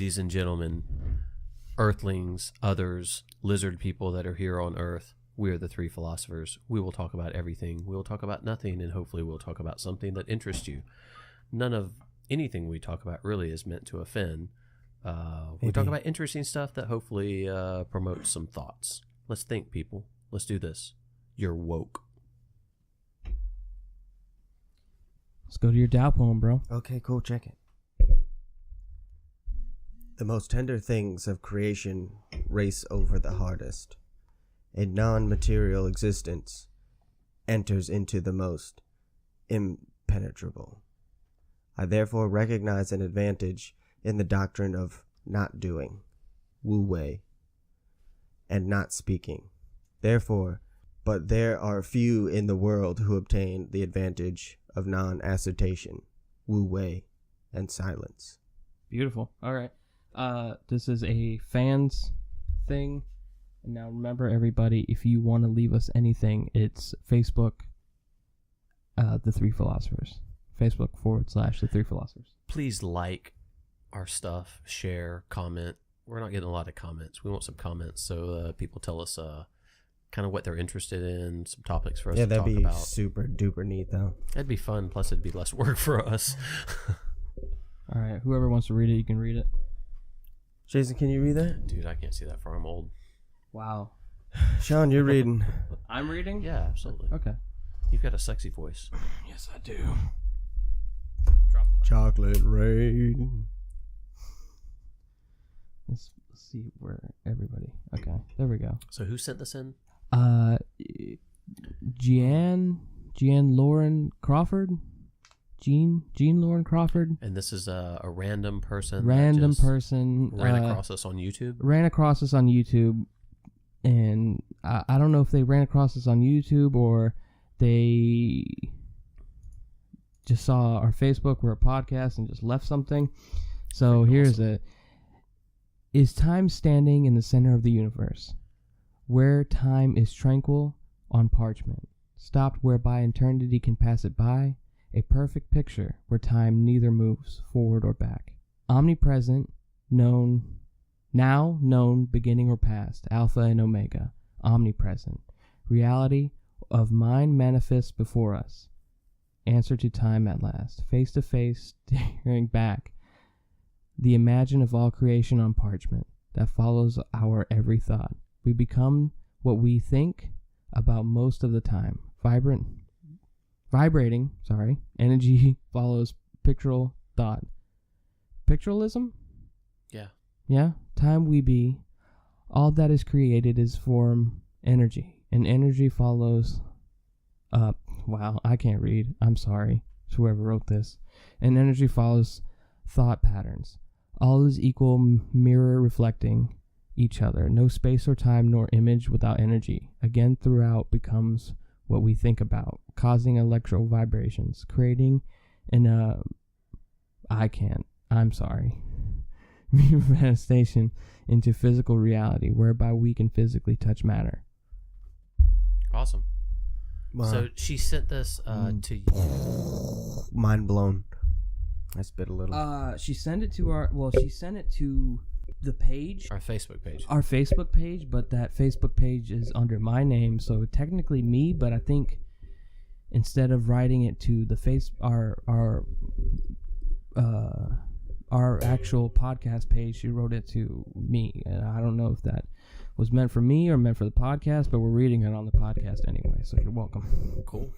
ladies and gentlemen, earthlings, others, lizard people that are here on Earth, we are the three philosophers. We will talk about everything. We will talk about nothing, and hopefully we'll talk about something that interests you. None of anything we talk about really is meant to offend. We talk about interesting stuff that hopefully promotes some thoughts. Let's think, people. Let's do this. You're woke. Let's go to your Tao poem, bro. Okay, cool. Check it. The most tender things of creation race over the hardest. A non-material existence enters into the most impenetrable. I therefore recognize an advantage in the doctrine of not doing, wu wei, and not speaking. Therefore, but there are few in the world who obtain the advantage of non-assertion, wu wei, and silence. Beautiful. All right. This is a fans thing. And now remember, everybody, if you want to leave us anything, it's Facebook, The Three Philosophers. Facebook / The Three Philosophers. Please like our stuff, share, comment. We're not getting a lot of comments. We want some comments so people tell us kind of what they're interested in, some topics for us to talk about. Yeah, that'd be super duper neat, though. That'd be fun. Plus, it'd be less work for us. All right. Whoever wants to read it, you can read it. Jason, can you read that? Dude, I can't see that far. I'm old. Wow. Sean, you're reading. I'm reading? Yeah, absolutely. Okay. You've got a sexy voice. Yes, I do. Chocolate rain. Let's see where everybody. Okay, there we go. So who sent this in? Jean Lauren Crawford. Jean Lauren Crawford. And this is a random person. Ran across us on YouTube. Ran across us on YouTube, and I don't know if they ran across us on YouTube or they just saw our Facebook. We're a podcast and just left something. So here's it. Is time standing in the center of the universe, where time is tranquil on parchment, stopped whereby eternity can pass it by, a perfect picture where time neither moves forward or back, omnipresent, known, now known, beginning or past, Alpha and Omega, omnipresent, reality of mind manifests before us, answer to time at last, face to face, staring back, the imagine of all creation on parchment that follows our every thought. We become what we think about most of the time. Vibrating, energy follows pictorial thought. Pictorialism? Yeah. Yeah? Time we be. All that is created is form energy. And energy follows wow, I can't read. I'm sorry to whoever wrote this. And energy follows thought patterns. All is equal mirror reflecting each other. No space or time nor image without energy. Again, throughout becomes what we think about, causing electro vibrations, creating manifestation into physical reality, whereby we can physically touch matter. Awesome. Wow. So she sent this to you. Mind blown. I spit a little. She sent it to the page. Our Facebook page. Our Facebook page, but that Facebook page is under my name, so technically me, but I think instead of writing it to the our actual podcast page, she wrote it to me. And I don't know if that was meant for me or meant for the podcast, but we're reading it on the podcast anyway, so you're welcome. Cool.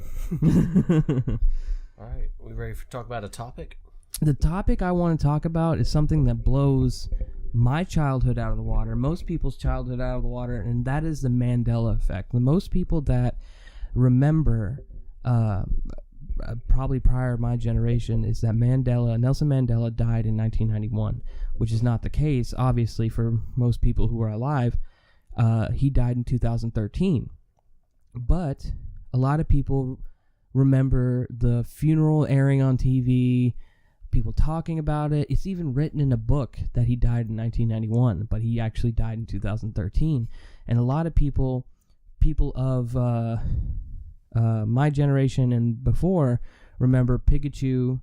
All right, we ready to talk about a topic? The topic I want to talk about is something that blows my childhood out of the water, most people's childhood out of the water, and that is the Mandela effect. The most people that remember, probably prior to my generation, is that Nelson Mandela died in 1991, which is not the case, obviously, for most people who are alive. He died in 2013. But a lot of people remember the funeral airing on TV, people talking about it. It's even written in a book that he died in 1991, but he actually died in 2013. And a lot of people of my generation and before remember Pikachu,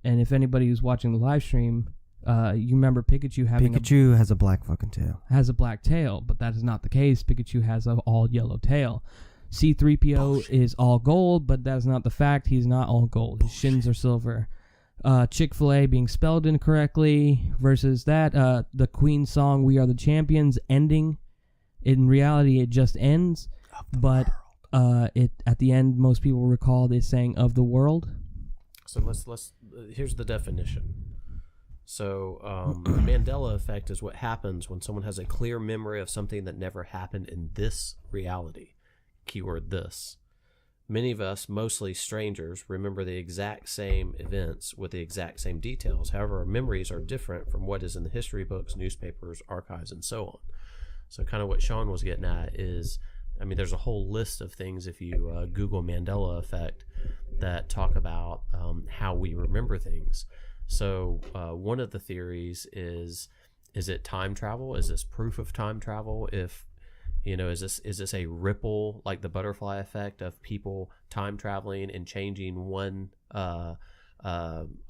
and if anybody who's watching the live stream, You remember Pikachu having Pikachu has a black fucking tail. has a black tail, but that is not the case. Pikachu has an all yellow tail. C-3PO is all gold, but that is not the fact. He's not all gold. His shins are silver. Chick-fil-A being spelled incorrectly versus that. The Queen song, We Are the Champions, ending. In reality, it just ends. But it at the end, most people recall they sang Of the World. So let's here's the definition. So the Mandela effect is what happens when someone has a clear memory of something that never happened in this reality. Keyword this. Many of us, mostly strangers, remember the exact same events with the exact same details. However, our memories are different from what is in the history books, newspapers, archives, and so on. So kind of what Sean was getting at is, I mean, there's a whole list of things if you Google Mandela effect that talk about how we remember things. So one of the theories is it time travel? Is this proof of time travel? If is this a ripple, like the butterfly effect of people time traveling and changing one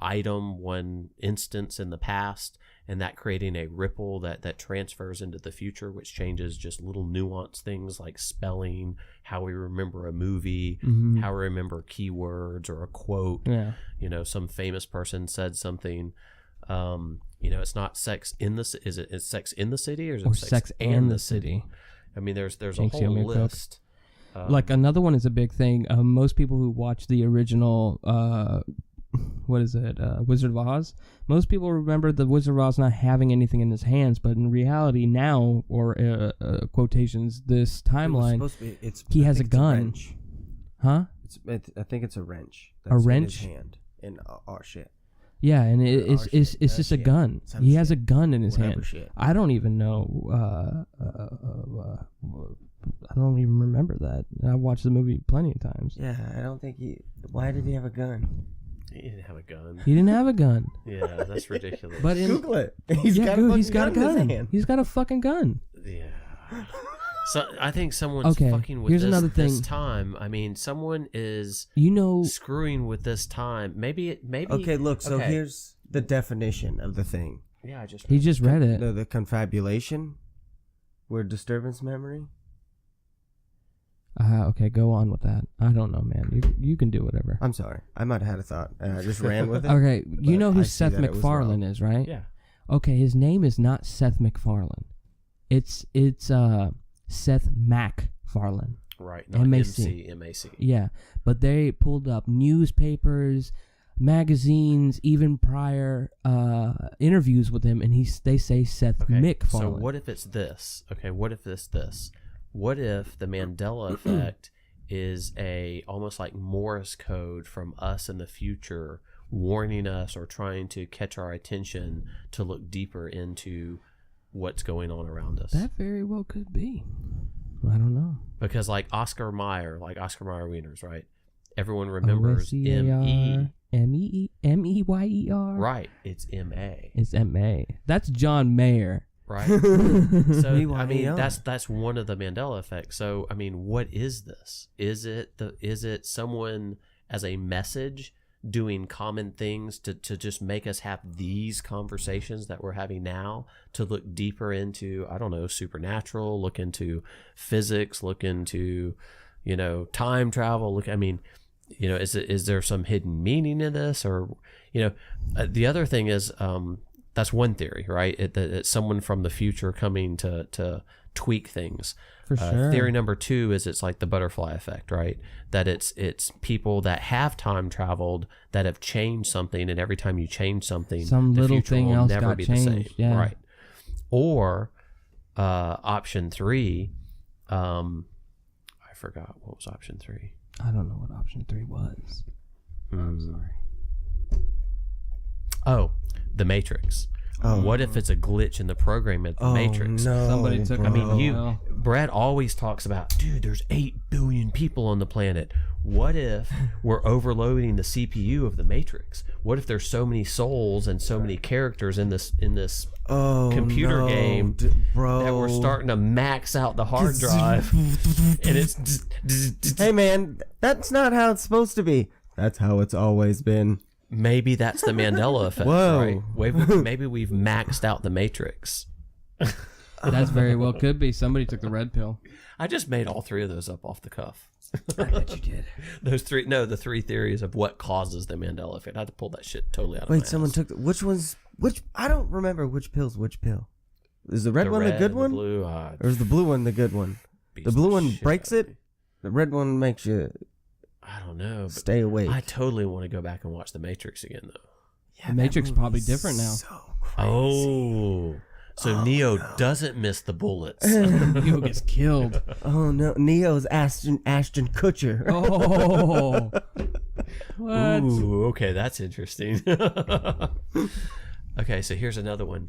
item, one instance in the past, and that creating a ripple that transfers into the future, which changes just little nuanced things like spelling, how we remember a movie, how we remember keywords or a quote. Yeah. Some famous person said something. It's not sex in the is it Sex in the City or is it Sex and the City? I mean, there's a whole list. Like another one is a big thing. Most people who watch the original, Wizard of Oz. Most people remember the Wizard of Oz not having anything in his hands, but in reality now, or quotations, this timeline, he has a gun. Huh? I think it's a wrench. A wrench? In his hand. In our shit. Yeah, and it's just a gun. He has a gun in his hand. Shit. I don't even know. I don't even remember that. I watched the movie plenty of times. Yeah, I don't think Why did he have a gun? He didn't have a gun. He didn't have a gun. Yeah, that's ridiculous. But Google it. He's got a gun in his hand. He's got a fucking gun. Yeah. So I think someone's fucking with this time. I mean, someone is screwing with this time. Maybe. Okay, look. So here's the definition of the thing. Yeah, he just read it. The confabulation, word disturbance memory. Okay, go on with that. I don't know, man. You can do whatever. I'm sorry. I might have had a thought, and I just ran with it. Okay, you know who Seth MacFarlane is, right? Yeah. Okay, his name is not Seth MacFarlane. It's Seth MacFarlane. Right, not M-C. Yeah, but they pulled up newspapers, magazines, even prior interviews with him, and they say Seth MacFarlane. So what if it's this? Okay, what if it's this? What if the Mandela effect is almost like Morse code from us in the future, warning us or trying to catch our attention to look deeper into what's going on around us? That very well could be. I don't know. Because like Oscar Mayer wieners, right? Everyone remembers Meyer. Right, it's M-A. It's M-A. That's John Mayer. Right. So I mean that's one of the Mandela effects. So I mean, what is this? Is it someone as a message doing common things to just make us have these conversations that we're having now, to look deeper into, I don't know, supernatural, look into physics, look into, time travel, is there some hidden meaning in this? Or, the other thing is, that's one theory, right? It's someone from the future coming to tweak things. For sure. Theory number 2 is it's like the butterfly effect, right? That it's people that have time traveled that have changed something, and every time you change something, some the little future thing will else never got be changed. the same, yeah. right? Or option 3, I forgot what was option 3. I don't know what option 3 was. I'm sorry. Oh, the Matrix. Oh. What if it's a glitch in the program at the Matrix? No, somebody took. bro. I mean, Brad always talks about, dude, there's 8 billion people on the planet. What if we're overloading the CPU of the Matrix? What if there's so many souls and so many characters in this computer game bro, that we're starting to max out the hard drive? And it's hey man, that's not how it's supposed to be. That's how it's always been. Maybe that's the Mandela effect, Whoa. right? Maybe we've maxed out the Matrix. That's very well could be. Somebody took the red pill. I just made all three of those up off the cuff. I bet you did. The three theories of what causes the Mandela effect. I had to pull that shit totally out of my Wait, someone ass. took which? I don't remember which pill's which pill. Is the red one the good red, one, the blue, or is the blue one the good one? beats The blue one shit breaks out of it. me. The red one makes you I don't know. But stay awake. I totally want to go back and watch The Matrix again, though. Yeah, The that Matrix movie's probably different now. So crazy. Oh. So Neo doesn't miss the bullets. Neo gets killed. Oh no, Neo's Ashton Kutcher. Oh. What? Ooh, okay, that's interesting. Okay, so here's another one.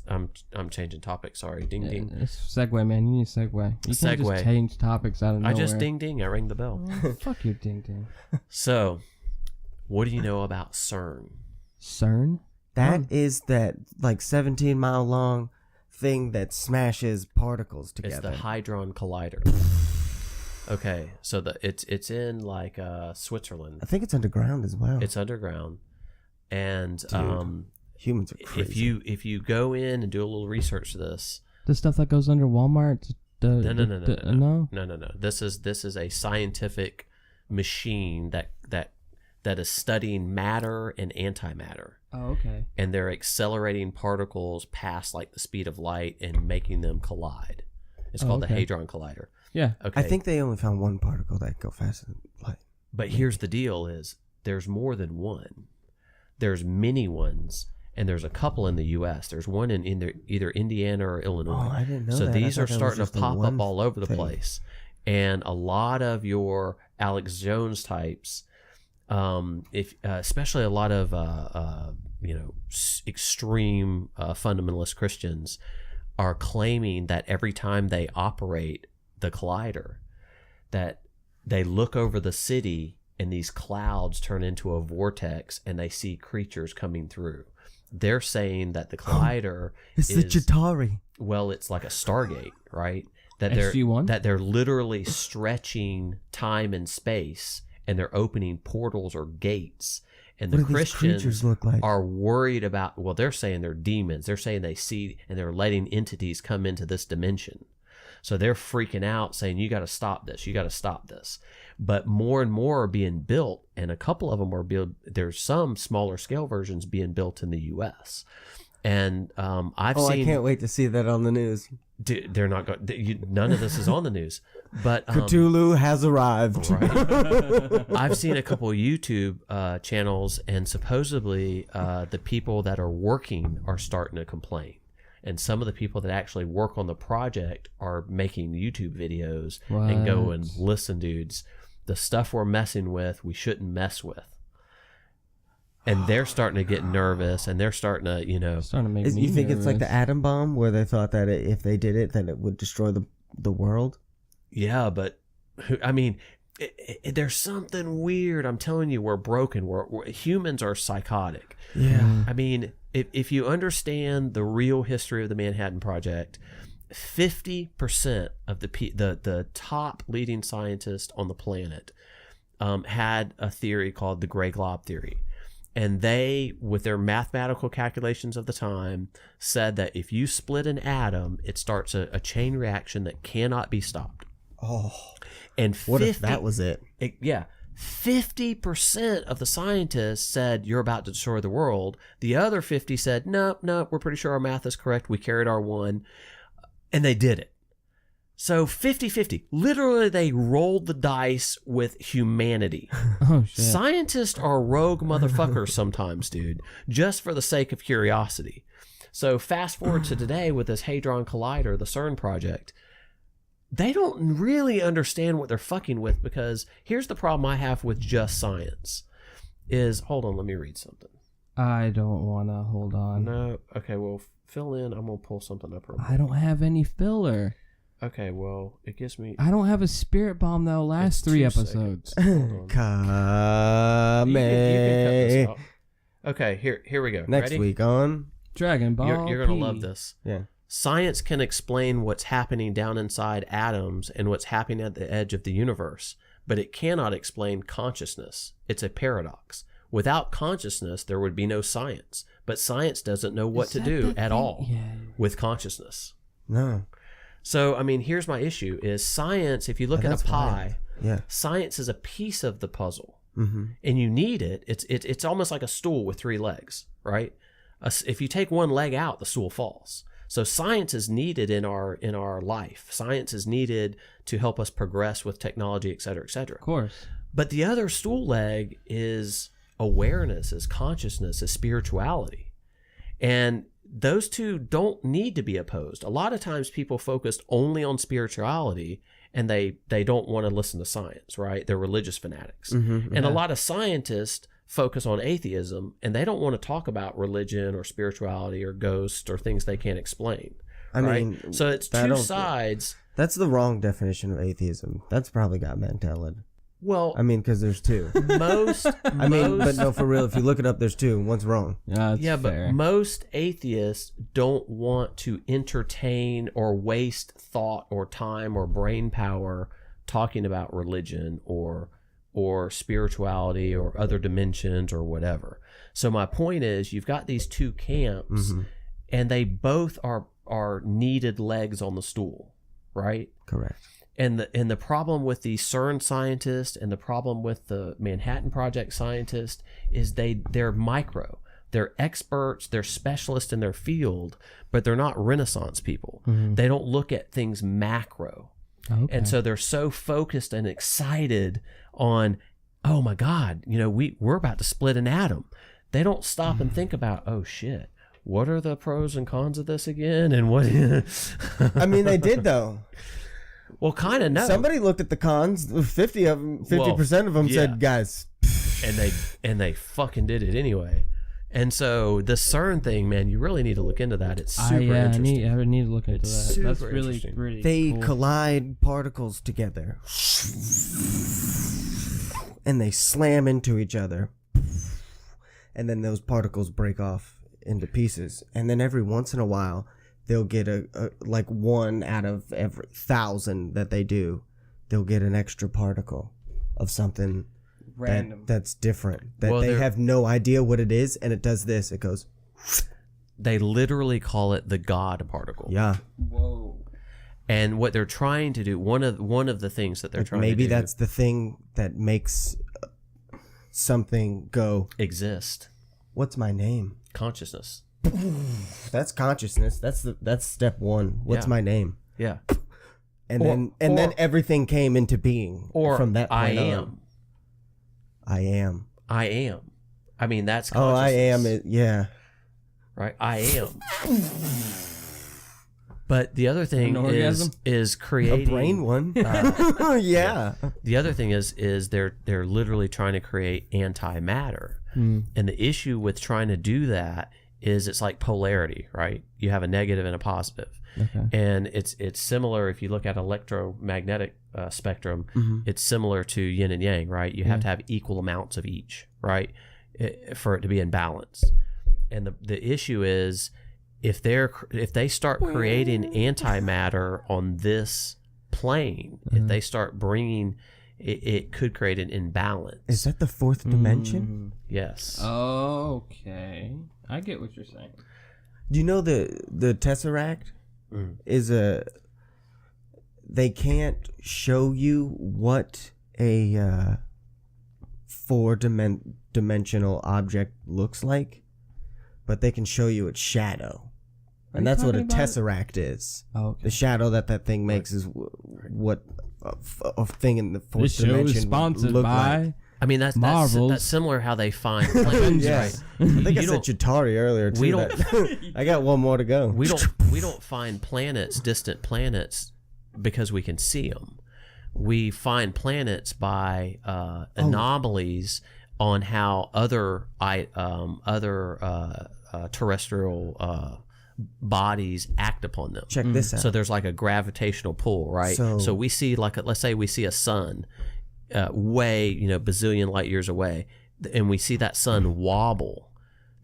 I'm changing topic. Sorry, ding ding. It's segue, man. You need a segue. You can't Segue. just change topics out of nowhere. I just ding ding. I rang the bell. Oh, fuck you, ding ding. So, what do you know about CERN? CERN? That is that like 17-mile long thing that smashes particles It's together. the Hadron Collider. Okay, so it's in like Switzerland. I think it's underground as well. It's underground, and Humans are crazy. if you go in and do a little research to this, The stuff that goes under Walmart? no. This is a scientific machine that is studying matter and antimatter. Oh, okay. And they're accelerating particles past like the speed of light and making them collide. It's called the okay. Hadron Collider. Yeah. Okay. I think they only found one particle that go faster than light. But here's the deal: is there's more than one. There's many ones, and there's a couple in the U.S. There's one in either Indiana or Illinois. Oh, I didn't know so that. I these thought are that was starting to just the pop one up all over the thing. place, and a lot of your Alex Jones types, especially a lot of extreme fundamentalist Christians, are claiming that every time they operate the collider, that they look over the city and these clouds turn into a vortex and they see creatures coming through. They're saying that the collider It's the Chitauri. well, it's like a Stargate, right? That SG-1? they're literally stretching time and space, and they're opening portals or gates. And What the do these Christians creatures look like? are worried about. Well, they're saying they're demons. They're saying they see and they're letting entities come into this dimension. So they're freaking out, saying, "You got to stop this. You got to stop this." But more and more are being built, and a couple of them are built. There's some smaller scale versions being built in the U.S. And I've seen. I can't wait to see that on the news. They're not going. None of this is on the news, but Cthulhu has arrived. right. I've seen a couple of YouTube channels, and supposedly the people that are working are starting to complain. And some of the people that actually work on the project are making YouTube videos and going, "Listen, dudes, the stuff we're messing with, we shouldn't mess with." And they're starting to get nervous, and they're starting to, Starting to make me You think it's like nervous. the atom bomb where they thought that if they did it, then it would destroy the world? Yeah, but I mean, there's something weird. I'm telling you, we're broken. We're humans are psychotic. Yeah. I mean, if you understand the real history of the Manhattan Project, 50% of the top leading scientists on the planet had a theory called the gray glob theory. And they, with their mathematical calculations of the time, said that if you split an atom, it starts a chain reaction that cannot be stopped. Oh. And What if that was it? 50% of the scientists said you're about to destroy the world. The other 50 said, no, we're pretty sure our math is correct. We carried our one. And they did it. So 50-50. Literally, they rolled the dice with humanity. Oh, shit. Scientists are rogue motherfuckers sometimes, dude, just for the sake of curiosity. So fast forward to today with this Hadron Collider, the CERN project. They don't really understand what they're fucking with, because here's the problem I have with just science is, hold on, let me read something. I don't want to hold on. No, okay, well, fill in. I'm going to pull something up real quick. I don't have any filler. Okay, well, it gives me... I don't have a spirit bomb that'll last It's 3 2 episodes. Hold on. You can cut this out. Okay, here we go. Next Ready? week on. Dragon Ball You're going to P. love this. Yeah. Science can explain what's happening down inside atoms and what's happening at the edge of the universe, but it cannot explain consciousness. It's a paradox. Without consciousness, there would be no science. But science doesn't know what to do at all with consciousness. No. So, I mean, here's my issue is science, if you look at a pie, science is a piece of the puzzle. And you need it. It's almost like a stool with 3 legs, right? If you take one leg out, the stool falls. So science is needed in our life. Science is needed to help us progress with technology, et cetera, et cetera. Of course. But the other stool leg is awareness, is consciousness, is spirituality. And those two don't need to be opposed. A lot of times people focus only on spirituality and they don't want to listen to science, right? They're religious fanatics. And a lot of scientists focus on atheism and they don't want to talk about religion or spirituality or ghosts or things they can't explain. I mean, so it's two sides. That's the wrong definition of atheism. That's probably got Mandela. Well, I mean, because there's 2. But no, for real, if you look it up, there's 2. One's wrong. Yeah, but most atheists don't want to entertain or waste thought or time or brain power talking about religion or spirituality or other dimensions or whatever. So my point is, you've got these 2 camps, and they both are needed legs on the stool, right? Correct. And the problem with the Cern scientists and the problem with the Manhattan Project scientists is they're micro. They're experts, they're specialists in their field, but they're not Renaissance people. They don't look at things macro. Okay. And so they're so focused and excited on, oh my God, we're about to split an atom. They don't stop and think about, oh shit, what are the pros and cons of this again? And what? I mean, they did though. Well, kind of no. Somebody looked at the cons. 50% of them said, guys. And they fucking did it anyway. And so the CERN thing, man, you really need to look into that. It's super interesting. I need to look into that. That's really pretty They cool. collide particles together. And they slam into each other. And then those particles break off into pieces. And then every once in a while, they'll get a like 1 out of every 1,000 that they do. They'll get an extra particle of something random that's different. That they have no idea what it is, and it does this. It goes. They literally call it the God particle. Yeah. Whoa. And what they're trying to do, one of the things that they're trying to do. Maybe that's the thing that makes something go exist. What's my name? Consciousness. That's consciousness. That's step 1. What's my name? Yeah. And then everything came into being from that point on. I am. I mean, that's consciousness. Oh, I am it. Yeah. Right. I am. But the other thing is creating a brain one. Yeah. The other thing is they're literally trying to create antimatter. And the issue with trying to do that is it's like polarity, right? You have a negative and a positive. Okay. And it's similar if you look at electromagnetic spectrum, it's similar to yin and yang, right? You have to have equal amounts of each, right? For it to be in balance. And the issue is if they start creating antimatter on this plane, if they start bringing it could create an imbalance. Is that the 4th dimension? Yes. Okay. I get what you're saying. Do you know the Tesseract is they can't show you what a 4-dimensional object looks like, but they can show you its shadow. And that's what a Tesseract is. Oh, okay. The shadow that thing makes is what a thing in the 4th dimension is sponsored look by like. I mean, that's similar how they find planets, right? I think I said Chitauri earlier too. I got one more to go. We don't find planets, distant planets, because we can see them. We find planets by anomalies on how other terrestrial bodies act upon them. Check this out. So there's like a gravitational pull, right? So we see let's say we see a sun way, bazillion light years away, and we see that sun wobble.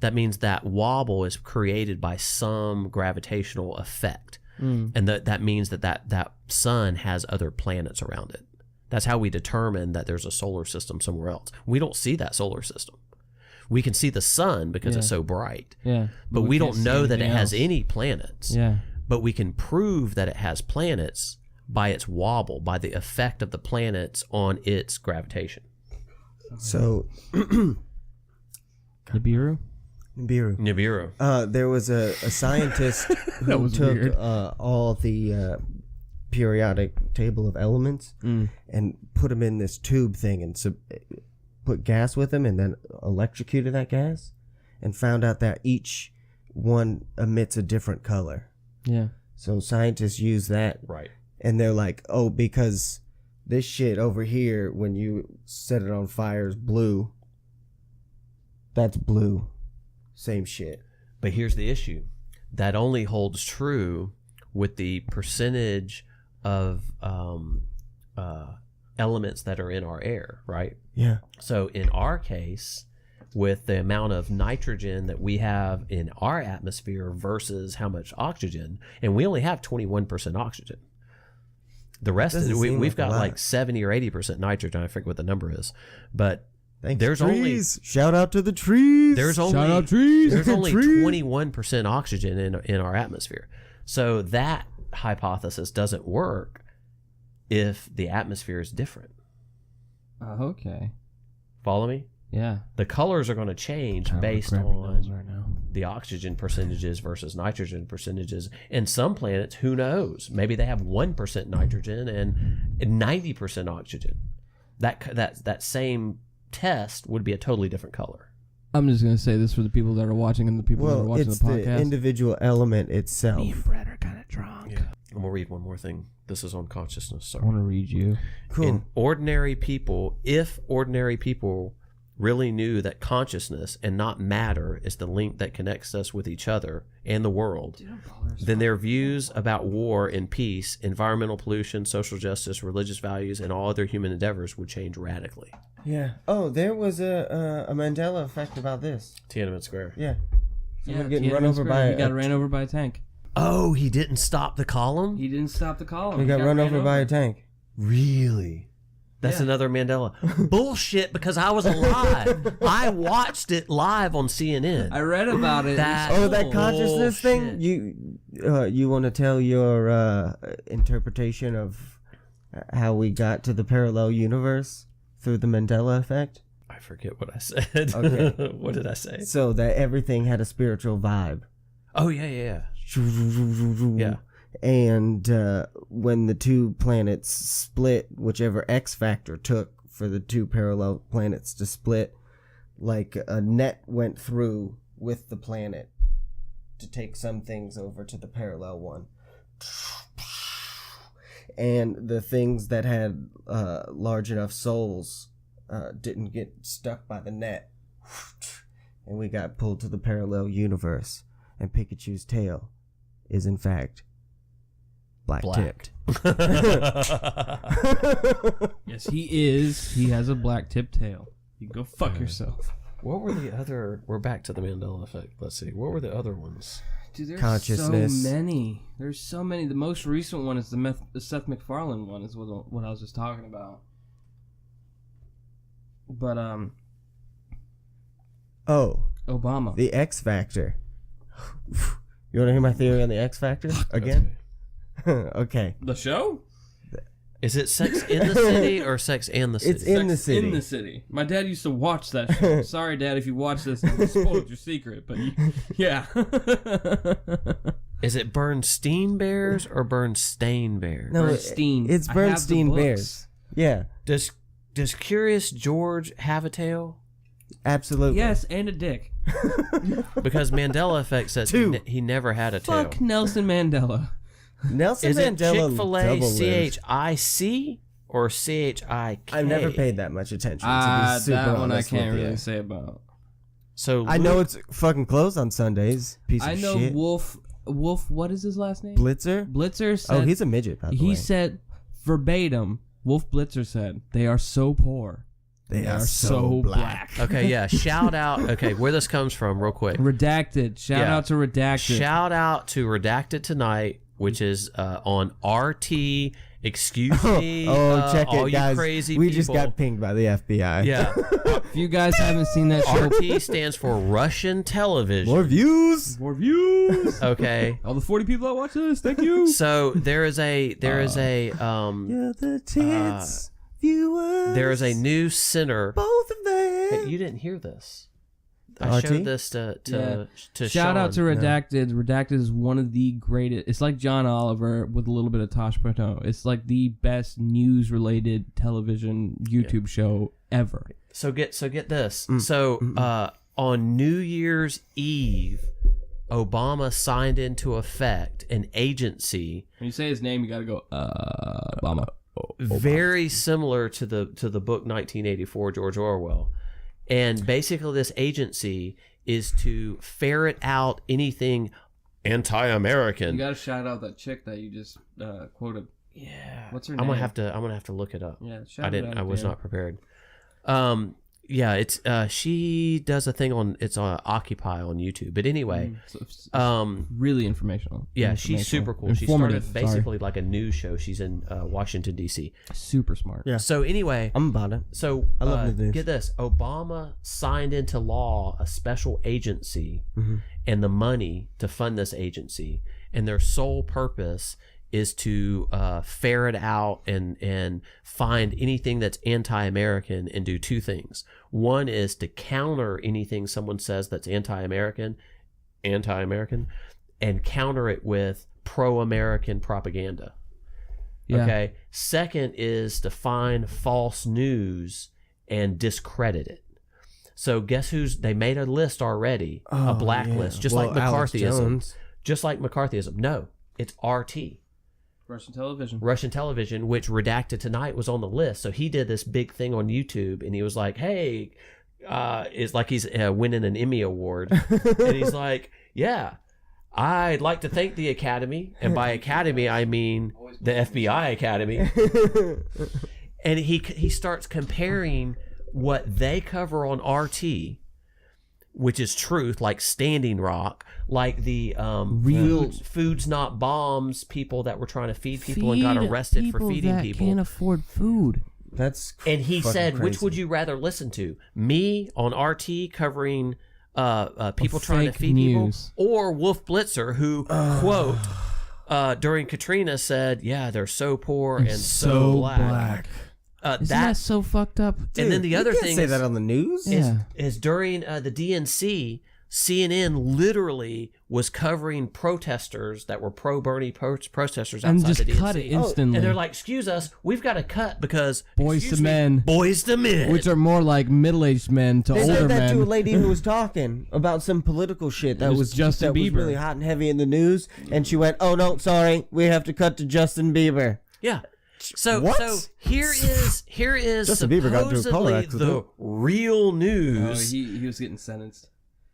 That means that wobble is created by some gravitational effect. And that means that sun has other planets around it. That's how we determine that there's a solar system somewhere else. We don't see that solar system. We can see the sun because it's so bright. Yeah. But we don't can't see know that it anything has else. any planets. Yeah. But we can prove that it has planets by its wobble, by the effect of the planets on its gravitation. So, Nibiru? Nibiru. there was a scientist who was took weird. all the periodic table of elements and put them in this tube thing and put gas with them and then electrocuted that gas and found out that each one emits a different color. Yeah. So scientists use that. Right. And they're like, oh, because this shit over here, when you set it on fire, is blue. That's blue. Same shit. But here's the issue. That only holds true with the percentage of elements that are in our air, right? Yeah. So in our case, with the amount of nitrogen that we have in our atmosphere versus how much oxygen, and we only have 21% oxygen. The rest of it, we've got like 70 or 80% nitrogen. I forget what the number is, but Thanks, there's trees. Shout out to the trees. there's only Shout out trees. there's only Trees. 21% oxygen in our atmosphere. So that hypothesis doesn't work if the atmosphere is different. Okay. Follow me? Yeah. The colors are going to change based Grabbing those on right now. the oxygen percentages versus nitrogen percentages. And some planets, who knows? Maybe they have 1% nitrogen and 90% oxygen. That same test would be a totally different color. I'm just gonna say this for the people that are watching and the people that are Well, watching it's the the podcast. individual element itself. Me and Brett are kind of drunk. Yeah. I'm going to read one more thing. This is on consciousness. I Sorry. want to read you. Cool. In ordinary people, if ordinary people really knew that consciousness and not matter is the link that connects us with each other and the world, then their views about war and peace, environmental pollution, social justice, religious values, and all other human endeavors would change radically. Yeah. Oh, there was a Mandela effect about this. Tiananmen Square. Yeah. Someone Yeah, getting Tiananmen run over Square, by he got ran over by a tank. Oh, he didn't stop the column? He didn't stop the column. He got run over by a tank. Really? That's another Mandela. Bullshit, because I was alive. I watched it live on CNN. I read about it. That- Oh, that consciousness Bullshit. thing? You want to tell your interpretation of how we got to the parallel universe through the Mandela effect? I forget what I said. Okay. What did I say? So that everything had a spiritual vibe. Oh, yeah. Yeah. And when the two planets split, whichever X factor took for the two parallel planets to split, like a net went through with the planet to take some things over to the parallel one. And the things that had large enough souls didn't get stuck by the net. And we got pulled to the parallel universe. And Pikachu's tail is, in fact, black-tipped. Yes, he is. He has a black tip tail. You go fuck yourself. What were the other... We're back to the Mandela effect. Let's see. What were the other ones? Dude, there's Consciousness. so many. There's so many. The most recent one is the Seth MacFarlane one, is what I was just talking about. But Oh, Obama. the X Factor. You want to hear my theory on the X Factor again? Okay. The show? Is it Sex in the City or Sex and the City? It's in the city. In the city. My dad used to watch that show. Sorry, Dad, if you watch this, I spoiled your secret. But yeah. Is it Bernstein Bears or Bernstein Bears? No, Bernstein. it's I have the Bernstein books. Bears. Yeah, Does Curious George have a tail? absolutely. Yes, and a dick. Because Mandela effect says Two. he never had a tail. Fuck Nelson Mandela. Nelson Is it Mandela Chick-fil-A double lived. CHIC or CHIK? I've never paid that much attention. To be super That one I honest can't with really you. say about. So I know it's fucking closed on Sundays. Piece of I know shit. Wolf, what is his last name? Blitzer. Blitzer said. Oh, he's a midget. By the way. He said verbatim. Wolf Blitzer said they are so poor. they are so black. Okay, yeah. Shout out. Okay, where this comes from, real quick. Redacted. Shout Yeah. out to Redacted. Shout out to Redacted Tonight which is on RT. Excuse me, check all it, you guys. crazy We people. just got pinged by the FBI. Yeah. If you guys haven't seen that show, RT stands for Russian television. More views. more views. Okay. All the 40 people that watch this, thank you. So there is a You're the tits viewers. there is a new center. both of them. Hey, you didn't hear this. I RT? showed this to Shout out to Sean. Redacted. Redacted is one of the greatest. It's like John Oliver with a little bit of Tosh Pato. It's like the best news-related television YouTube show ever. So get this. So on New Year's Eve, Obama signed into effect an agency When you say his name, you got to go, Obama. very similar to the book 1984, George Orwell. And basically this agency is to ferret out anything anti-American. You got to shout out that chick that you just quoted. Yeah. What's her I'm name? gonna have to look it up. Yeah, I was not prepared. Yeah, it's she does a thing on Occupy on YouTube. But anyway, really informational. yeah, she's super cool. She started basically like a news show. She's in Washington D.C. super smart. Yeah. So anyway, I'm about it. so I love the news. get this: Obama signed into law a special agency and the money to fund this agency, and their sole purpose is to ferret out and find anything that's anti-American and do two things. One is to counter anything someone says that's anti-American, and counter it with pro-American propaganda. Yeah. Okay. Second is to find false news and discredit it. So guess they made a list already, a blacklist, just like Alex McCarthyism. Jones. Just like McCarthyism. No, it's RT. Russian television. Russian television, which Redacted Tonight was on the list. So he did this big thing on YouTube, and he was like, hey, it's like he's winning an Emmy Award. And he's like, yeah, I'd like to thank the Academy. And by Academy, I mean the FBI Academy. And he starts comparing what they cover on RT, which is truth, like Standing Rock, like the Real Foods Not Bombs people that were trying to feed people and got arrested for feeding people. Can't afford food. That's And he fucking said, crazy. which would you rather listen to? Me on RT covering people trying to fake feed news. people, or Wolf Blitzer, who, quote, during Katrina said, yeah, they're so poor and so black. Isn't that so fucked up? And then the You other can't thing say is, that on the news. Yeah. is during the DNC, CNN literally was covering protesters that were pro-Bernie protesters outside And just the DNC. cut it instantly. And they're like, excuse us, we've got to cut because Boys excuse to me, men. Boys to men. Which are more like middle-aged men to They older said that men. to a lady who was talking about some political shit that was was Justin that was Bieber. really hot and heavy in the news, and she went, "Oh no, sorry, we have to cut to Justin Bieber." Yeah. So What? so here is Justin Bieber got into a car supposedly accident. the real news. he was getting sentenced.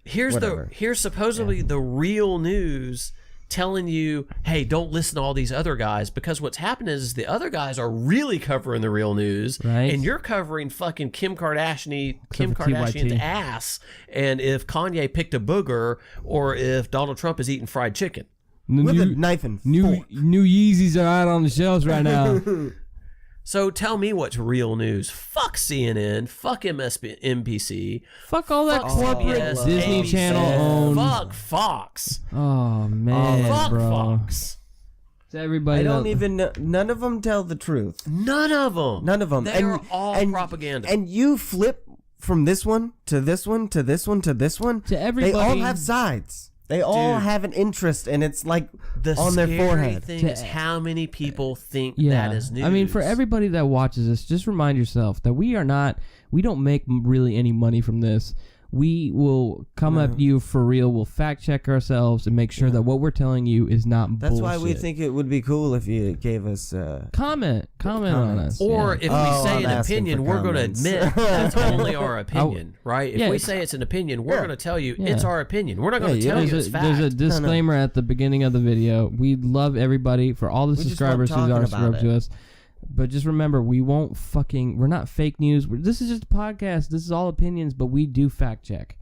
Here's Whatever. supposedly the real news telling you, hey, don't listen to all these other guys, because what's happening is the other guys are really covering the real news, Right. and you're covering fucking Kim Kardashian's TYT. ass, and if Kanye picked a booger, or if Donald Trump is eating fried chicken. With a knife and fork. New Yeezys are out on the shelves right now. So tell me what's real news. Fuck CNN. Fuck MSNBC. Fuck all that Fuck corporate CBS, Disney ABC, Channel owned. Fuck Fox. Oh man, Fuck bro. Fox. To everybody, I don't even know. None of them tell the truth. None of them. None of them. They are all propaganda. And you flip from this one to this one to this one to this one. To everybody. They all have sides. They all Dude. have an interest, and it's like The on their scary forehead. thing is how many people think Yeah, that is news. I mean, for everybody that watches this, just remind yourself that we don't make really any money from this. We will come up to you for real. We'll fact check ourselves and make sure that what we're telling you is not That's bullshit. why we think it would be cool if you gave us. Comment on Comments. us. Or yeah. if Oh, we say I'm an asking opinion, for we're going to comments. admit that's only our opinion, right? If Yeah, we it's- say it's an opinion, we're Yeah. going to tell you Yeah. it's our opinion. We're not going to Yeah, tell you There's it's a, fact. there's a disclaimer at the beginning of the video. We love everybody for all the We just love subscribers who talking are about subscribed to it. us. But just remember, we're not fake news. This is just a podcast. This is all opinions, but we do fact check.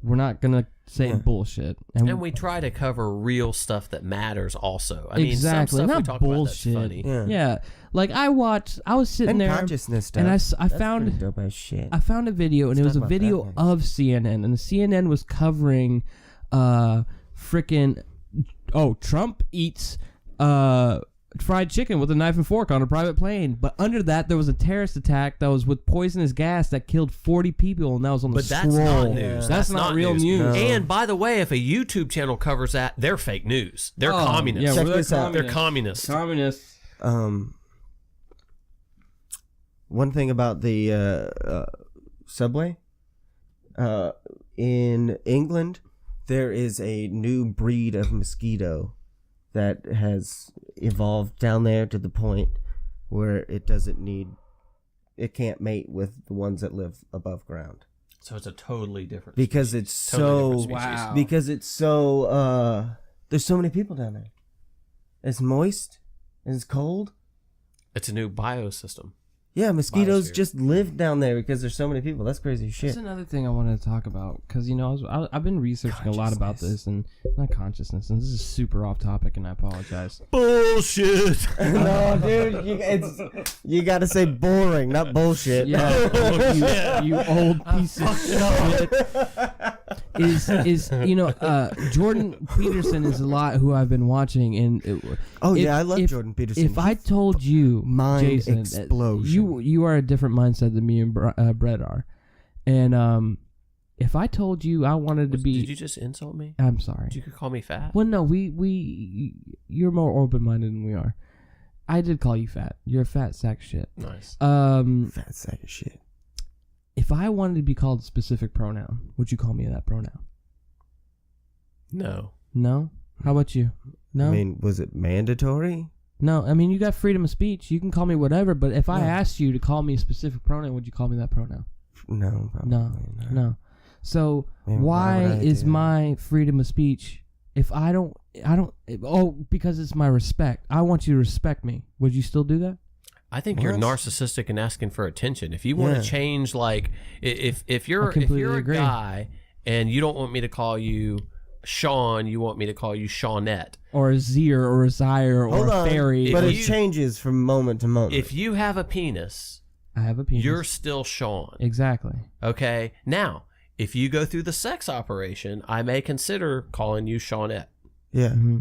We're not going to saying bullshit. And we try to cover real stuff that matters also. I mean, exactly. some stuff Not we talk bullshit. about that's funny. Yeah. Like I was sitting And there consciousness stuff. and I That's found pretty dope as shit. I found a video, and Let's it was a talk about video that of CNN, and the CNN was covering frickin' Trump eats fried chicken with a knife and fork on a private plane. But under that, there was a terrorist attack that was with poisonous gas that killed 40 people, and that was on the scroll. But that's not news. That's not real news. No. And by the way, if a YouTube channel covers that, they're fake news. They're communists. Yeah, Check this out. They're communists. Communists. One thing about the subway in England, there is a new breed of mosquito that has evolved down there to the point where it can't mate with the ones that live above ground. So it's a totally different Because species. it's Totally so different species. Wow. because it's so there's so many people down there. It's moist, it's cold. It's a new biosystem. Yeah, mosquitoes Biosphere. just live down there because there's so many people. That's crazy shit. That's another thing I wanted to talk about, because I've been researching a lot about this, and not consciousness, and this is super off topic, and I apologize. Bullshit. No, dude, you gotta say boring, not bullshit. Yeah, you old piece of shit. Jordan Peterson is a lot who I've been watching, and I love Jordan Peterson. If I told you, Mind Jason, explosion. you are a different mindset than me and Brett are, and if I told you I wanted to be, Did you just insult me? I'm sorry. You could call me fat. Well, no, you're more open-minded than we are. I did call you fat. You're a fat sack of shit. Nice. Fat sack of shit. If I wanted to be called a specific pronoun, would you call me that pronoun? No. No? How about you? No? I mean, was it mandatory? No, I mean, you got freedom of speech. You can call me whatever, but if I No. asked you to call me a specific pronoun, would you call me that pronoun? No, probably No. not. No. So Man, why why would I is do that? my freedom of speech, if I don't, because it's my respect. I want you to respect me. Would you still do that? I think you're What? narcissistic and asking for attention. If you want Yeah. to change, like, if you're completely a agree. guy and you don't want me to call you Sean, you want me to call you Shawnette. Or a Zier, or a Zire, or Hold a on, fairy. but If it you- changes from moment to moment. If you have a penis, I have a penis. you're still Sean. Exactly. Okay? Now, if you go through the sex operation, I may consider calling you Shawnette. yeah, Mm-hmm.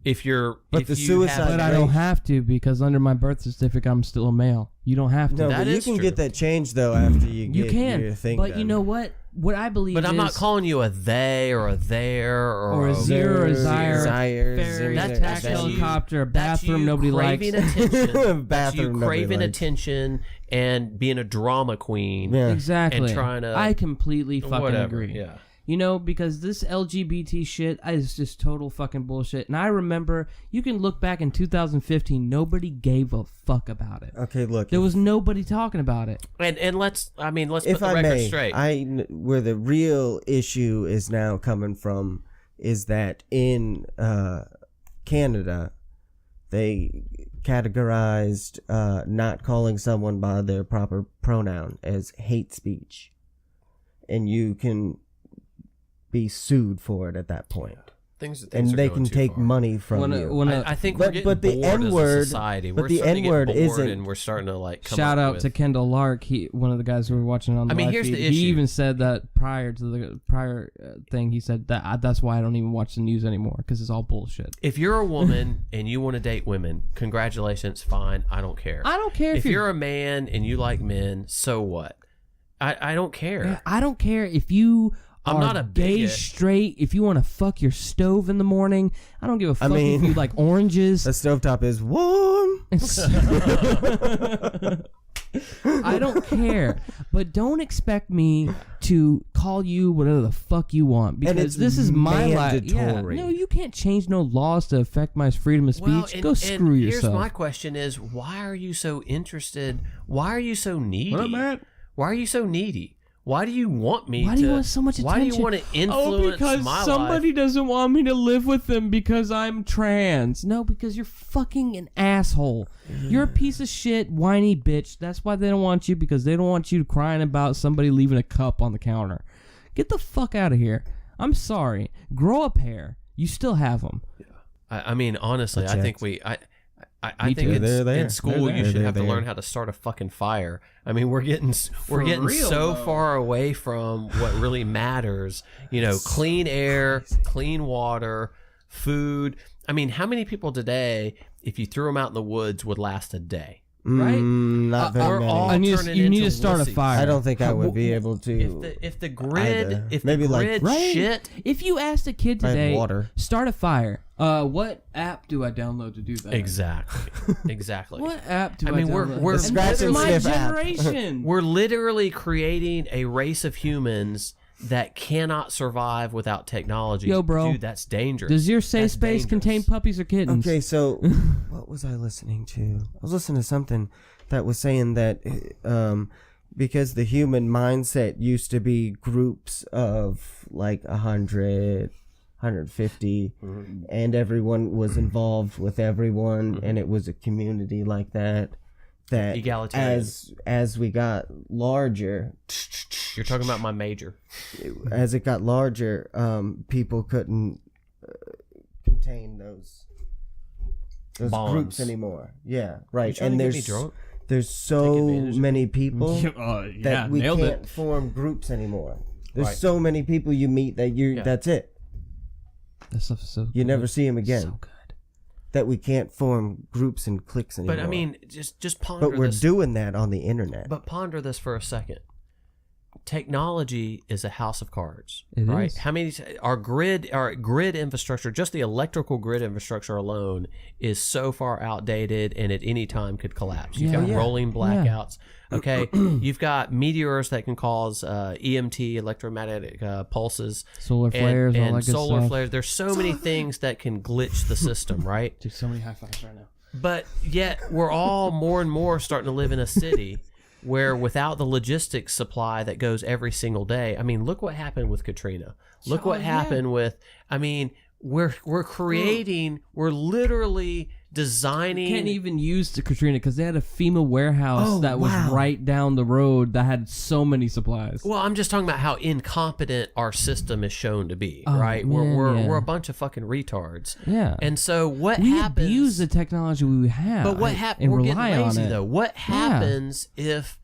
If you're, But if the you suicide have- But I rate- don't have to, because under my birth certificate, I'm still a male. You don't have to. no, That but you is can true. get that changed though after you get You can, your thing but done. you know what? What I believe But I'm is, not calling you a they or a there or a a Zier, or a Zire, Zire, fairy, Zire, attack that's you- helicopter, That's bathroom you nobody likes. craving attention. That's you Bathroom nobody craving likes. attention and being a drama queen. Yeah. Exactly. And trying to- I completely fucking Whatever. agree. Yeah. You know, because this LGBT shit is just total fucking bullshit. And I remember, you can look back in 2015, nobody gave a fuck about it. Okay, look. There was nobody talking about it. And let's put if the I record may, straight. where the real issue is now coming from is that in Canada, they categorized not calling someone by their proper pronoun as hate speech, and you can be sued for it at that point, things and are they going can too take far. money from you. I think we're getting but the bored as a N-word- society. but We're the starting to get N-word bored, isn't- and we're starting to like come Shout up out with, to Kendall Lark, one of the guys who were watching on the live here's feed. the He issue. even said that prior to the prior thing, he said that that's why I don't even watch the news anymore, because it's all bullshit. If you're a woman and you want to date women, congratulations, fine. I don't care. I don't care If you're a man and you like men, so what? I don't care. I don't care if you I'm are not a gay, bigot. straight. If you want to fuck your stove in the morning, I don't give a fuck mean, if you like oranges. The stovetop is warm. I don't care, but don't expect me to call you whatever the fuck you want, because it's this is my life. Yeah, mandatory. no, you can't change no laws to affect my freedom of speech. Well, Go screw yourself. Here's my question: is why are you so interested? Why are you so needy? What up, Matt? Why are you so needy? Why do you want me? Why do you want so much attention? Why do you want to influence my life? doesn't want me to live with them because I'm trans. No, because you're fucking an asshole. You're a piece of shit, whiny bitch. That's why they don't want you, because they don't want you crying about somebody leaving a cup on the counter. Get the fuck out of here. I'm sorry. Grow a pair. You still have them. I mean, honestly, I think I Me think too. in school you should have to learn how to start a fucking fire. I mean, we're getting real, so though. far away from what really matters. You know, clean air, clean water, food. I mean, how many people today, if you threw them out in the woods, would last a day? Right? Not very We're many. all turning You need into to start wussies. a fire. I don't think I would be able to. If the grid, either. if Maybe the like- grid Right? shit. If you asked a kid I had today, water. start a fire. What app do I download to do that? Exactly. What app do I mean, download? we're The scratch and my sniff app. generation. We're literally creating a race of humans that cannot survive without technology. Yo, bro. Dude, that's dangerous. Does your safe That's space dangerous. contain puppies or kittens? Okay, so what was I listening to? I was listening to something that was saying that because the human mindset used to be groups of like 100, 150, and everyone was involved with everyone, and it was a community like that. That Egalitarian. as we got larger, You're talking about my major. as it got larger, people couldn't contain those Bombs. groups anymore. Yeah, right. trying And to get me drunk? there's so advantage of many people yeah, that we nailed can't it. form groups anymore. There's Right. so many people you meet that that's it. That stuff is so You good. never see them again. So good. That we can't form groups and cliques anymore. But I mean, just ponder but we're this. doing that on the internet. But ponder this for a second. Technology is a house of cards, It right? is. How many our grid infrastructure, just the electrical grid infrastructure alone, is so far outdated and at any time could collapse. You've Yeah. got Yeah. rolling blackouts. Okay, you've got meteors that can cause EMT, electromagnetic pulses, Solar flares, all and that good solar stuff. flares. There's so many things that can glitch the system, right? Dude, so many high fives right now. But yet we're all more and more starting to live in a city where without the logistics supply that goes every single day. I mean, look what happened with Katrina. Look what happened with, I mean, we're creating, we're literally designing. Can't even use the Katrina because they had a FEMA warehouse that was right down the road that had so many supplies. Well, I'm just talking about how incompetent our system is shown to be, Oh, right? man, We're a bunch of fucking retards. Yeah. And so what We happens? abuse the technology we have. But what happens? And We're getting rely lazy on it. though. What happens if?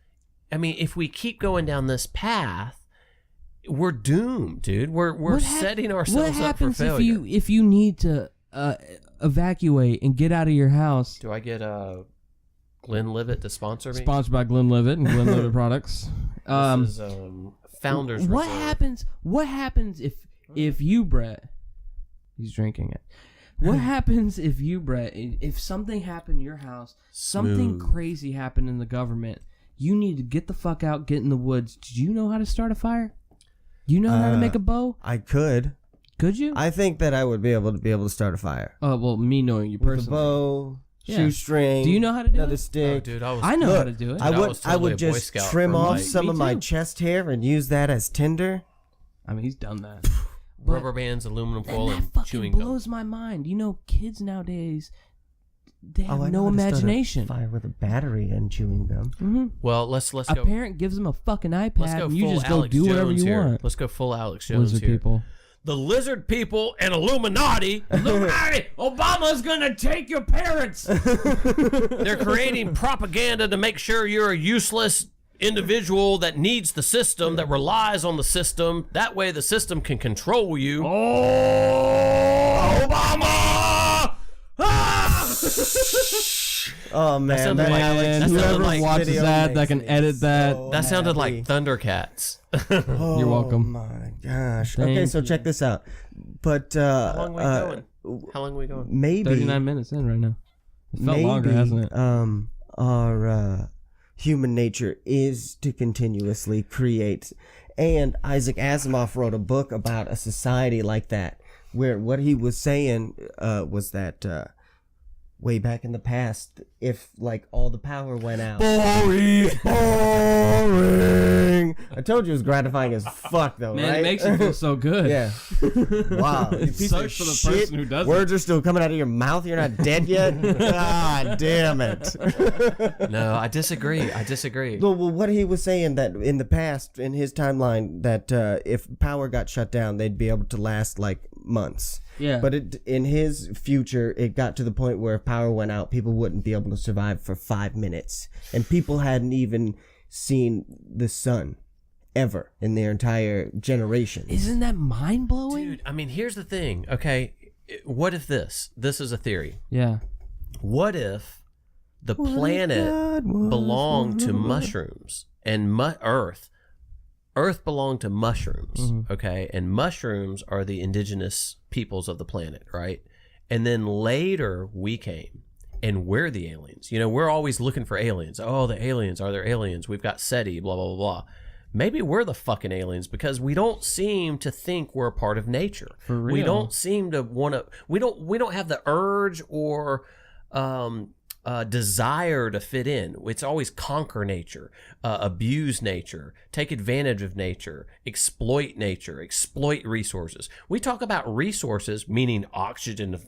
I mean, if we keep going down this path, we're doomed, dude. We're setting ourselves up for failure. if you need to evacuate and get out of your house? Do I get Glenlivet to sponsor me? Sponsored by Glenlivet and Glenlivet products. This is Founders What Reserve. happens? What happens if you, Brett? He's drinking it. What happens if you, Brett? If something happened in your house, something Smooth. crazy happened in the government, you need to get the fuck out, get in the woods. Do you know how to start a fire? You know how to make a bow? I could. Could you? I think that I would be able to start a fire Oh well, me knowing you with a personally. bow, Yeah. shoestring. Do you know how to do another it? stick? Oh, dude, I was. I know Look, how to do it. I I would was totally a Boy just Scout trim from, off like- some Me of my too. chest hair and use that as tinder. I mean, he's done that. rubber bands, aluminum foil, that and fucking chewing gum. blows my mind. You know, kids nowadays, they have I no know how to start a imagination. Fire with a battery and chewing gum. Mm-hmm. Well, let's A go. parent gives them a fucking iPad, Let's go and you full just Alex go do whatever Jones you here. want. Let's go full Alex Jones Lizard here. people. The lizard people and Illuminati. Illuminati! Obama's gonna take your parents! They're creating propaganda to make sure you're a useless individual that needs the system, that relies on the system. That way the system can control you. Oh, Obama! Ah! Oh man, sounded that like- Alex that Jones sounded whoever like watches video that makes can me edit that. so That sounded happy. like Thundercats. Oh, You're welcome. my gosh. Thank Okay, so you. check this out. But How long are we going? How long are we going? maybe 39 minutes in right now. It felt maybe longer, hasn't it? our human nature is to continuously create. And Isaac Asimov wrote a book about a society like that, where what he was saying was that way back in the past, if like all the power went out. Boring. I told you it was gratifying as fuck, though, Man, right? it makes you feel so good. Yeah. Wow. You It piece sucks of for the shit. person who does Words are still coming out of your mouth. You're not dead yet. God damn it. No, I disagree. Well, what he was saying that in the past, in his timeline, that if power got shut down, they'd be able to last like months. Yeah. But in his future, it got to the point where if power went out, people wouldn't be able to survive for 5 minutes. And people hadn't even seen the sun ever in their entire generation. Isn't that mind blowing? Dude, I mean, here's the thing, okay? What if this is a theory. Yeah. What if the planet belonged to mushrooms and Earth belonged to mushrooms, okay? And mushrooms are the indigenous peoples of the planet, right? And then later we came and we're the aliens. You know, we're always looking for aliens. Oh, the aliens. Are there aliens? We've got SETI, blah, blah, blah, blah. Maybe we're the fucking aliens because we don't seem to think we're a part of nature. For real. We don't seem to want to, we don't have the urge or desire to fit in. It's always conquer nature, abuse nature, take advantage of nature, exploit resources. We talk about resources, meaning oxygen and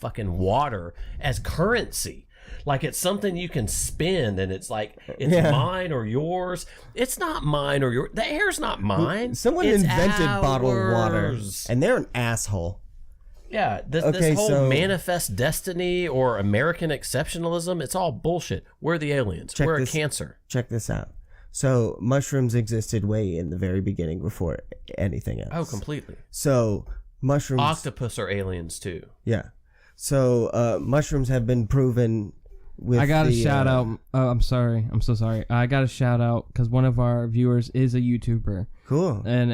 fucking water, as currency. Like it's something you can spend and it's like, it's mine or yours. It's not mine or yours. The air's not mine. Someone It's invented bottled water, ours. and they're an asshole. Yeah, this whole manifest destiny or American exceptionalism, it's all bullshit. We're the aliens. We're a cancer. Check this out. So mushrooms existed way in the very beginning before anything else. Oh, completely. So mushrooms... Octopus are aliens too. Yeah. So mushrooms have been proven with I got a shout out. I'm sorry. I'm so sorry. I got a shout out because one of our viewers is a YouTuber. Cool. And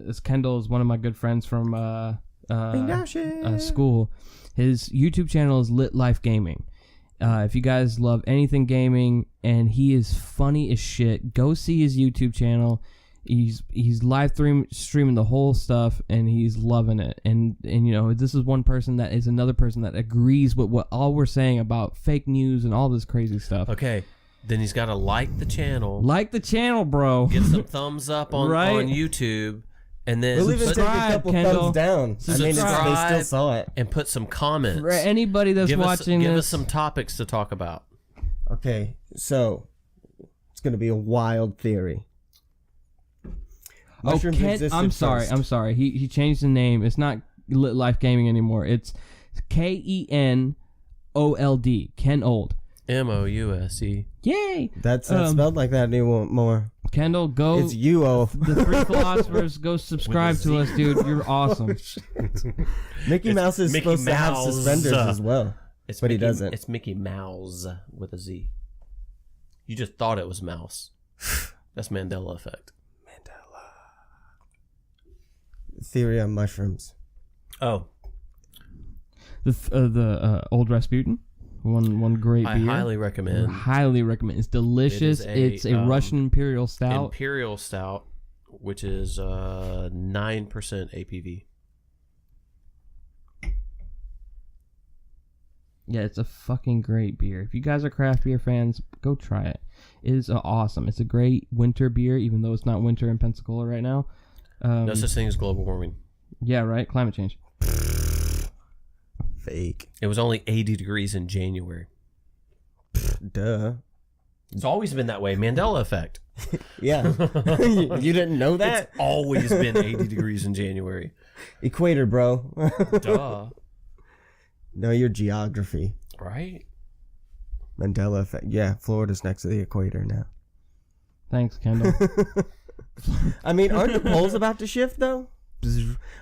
this Kendall is one of my good friends from school. His YouTube channel is Lit Life Gaming. If you guys love anything gaming, and he is funny as shit, go see his YouTube channel. He's live streaming the whole stuff, and he's loving it. And you know, this is one person that is another person that agrees with what all we're saying about fake news and all this crazy stuff. Okay, then he's got to like the channel. Like the channel, bro. Get some thumbs up on YouTube. And then we'll even take a couple thumbs down. I mean, they still saw it. And put some comments. For anybody that's watching give us some topics to talk about. Okay, so it's going to be a wild theory. I'm sorry. He changed the name. It's not Lit Life Gaming anymore. It's KENOLD. Ken Old. MOUSE. Yay! That's not spelled like that anymore. Kendall, go. It's UO. The Three Philosophers, go subscribe to us, dude. You're awesome. Mickey Mouse is supposed to have suspenders as well. But he doesn't. It's Mickey Mouse with a Z. You just thought it was mouse. That's Mandela effect. Theory on mushrooms. Oh. The Old Rasputin. One great beer. I highly recommend. It's delicious. It's a Russian Imperial Stout. Imperial Stout, which is 9% APV. Yeah, it's a fucking great beer. If you guys are craft beer fans, go try it. It is awesome. It's a great winter beer, even though it's not winter in Pensacola right now. No such thing as global warming. Yeah, right? Climate change. Fake. It was only 80 degrees in January. Duh. It's always been that way. Mandela effect. Yeah. You didn't know that? It's always been 80 degrees in January. Equator, bro. Duh. Know your geography. Right? Mandela effect. Yeah, Florida's next to the equator now. Thanks, Kendall. I mean, aren't the poles about to shift, though?